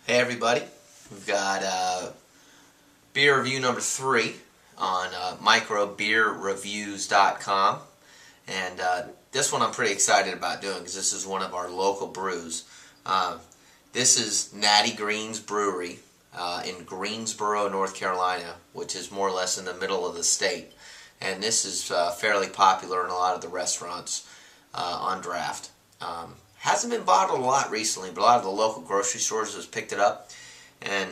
Hey everybody, we've got beer review number 3 on microbeerreviews.com, and this one I'm pretty excited about doing because this is one of our local brews. This is Naddy Green's Brewery in Greensboro, North Carolina, which is more or less in the middle of the state, and this is fairly popular in a lot of the restaurants on draft. Hasn't been bottled a lot recently, but a lot of the local grocery stores has picked it up, and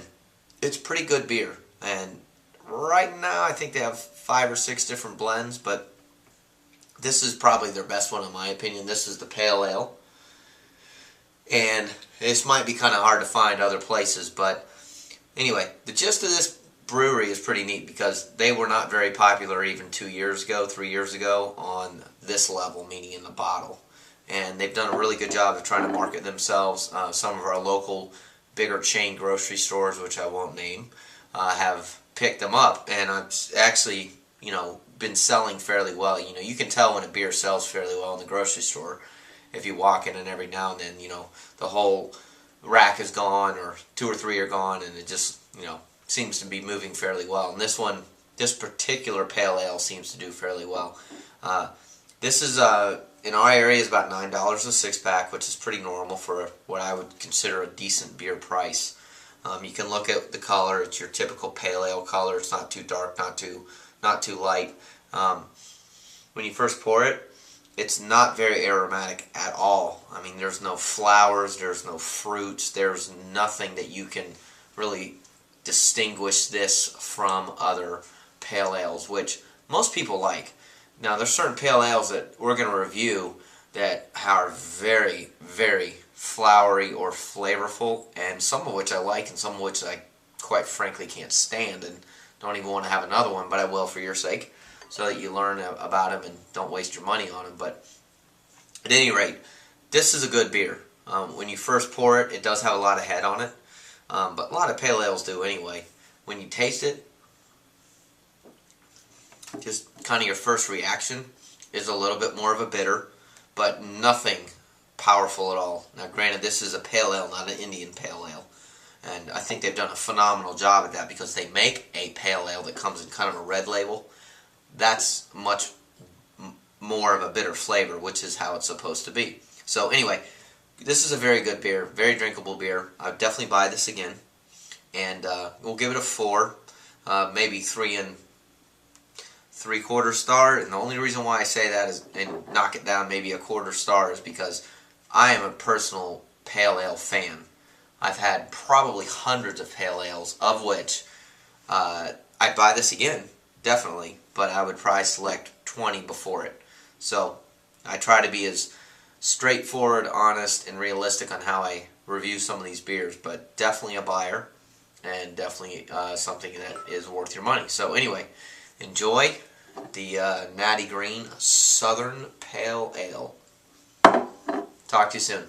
it's pretty good beer. And right now I think they have 5 or 6 different blends, but this is probably their best one in my opinion. This is the Pale Ale, and this might be kind of hard to find other places, but anyway, the gist of this brewery is pretty neat because they were not very popular even 2 years ago, 3 years ago on this level, meaning in the bottle. And they've done a really good job of trying to market themselves. Some of our local bigger chain grocery stores, which I won't name, have picked them up, and I've actually, been selling fairly well. You can tell when a beer sells fairly well in the grocery store if you walk in, and every now and then, the whole rack is gone, or 2 or 3 are gone, and it just, seems to be moving fairly well. And this particular Pale Ale seems to do fairly well. This is in our area is about $9 a 6-pack, which is pretty normal for what I would consider a decent beer price. You can look at the color; it's your typical Pale Ale color. It's not too dark, not too light. When you first pour it, it's not very aromatic at all. I mean, there's no flowers, there's no fruits, there's nothing that you can really distinguish this from other Pale Ales, which most people like. Now, there's certain Pale Ales that we're going to review that are very, very flowery or flavorful, and some of which I like and some of which I quite frankly can't stand and don't even want to have another one, but I will for your sake, so that you learn about them and don't waste your money on them. But at any rate, this is a good beer. When you first pour it, it does have a lot of head on it, but a lot of Pale Ales do anyway. When you taste it, just kind of your first reaction is a little bit more of a bitter, but nothing powerful at all. Now granted, this is a Pale Ale, not an Indian Pale Ale, and I think they've done a phenomenal job at that because they make a Pale Ale that comes in kind of a red label. That's much more of a bitter flavor, which is how it's supposed to be. So anyway, this is a very good beer, very drinkable beer. I'd definitely buy this again, and we'll give it a 4, maybe 3 3/4 star, and the only reason why I say that is, and knock it down maybe a 1/4 star, is because I am a personal Pale Ale fan. I've had probably hundreds of Pale Ales, of which I'd buy this again, definitely, but I would probably select 20 before it. So I try to be as straightforward, honest, and realistic on how I review some of these beers, but definitely a buyer, and definitely something that is worth your money. So anyway, enjoy the Naddy Green Southern Pale Ale. Talk to you soon.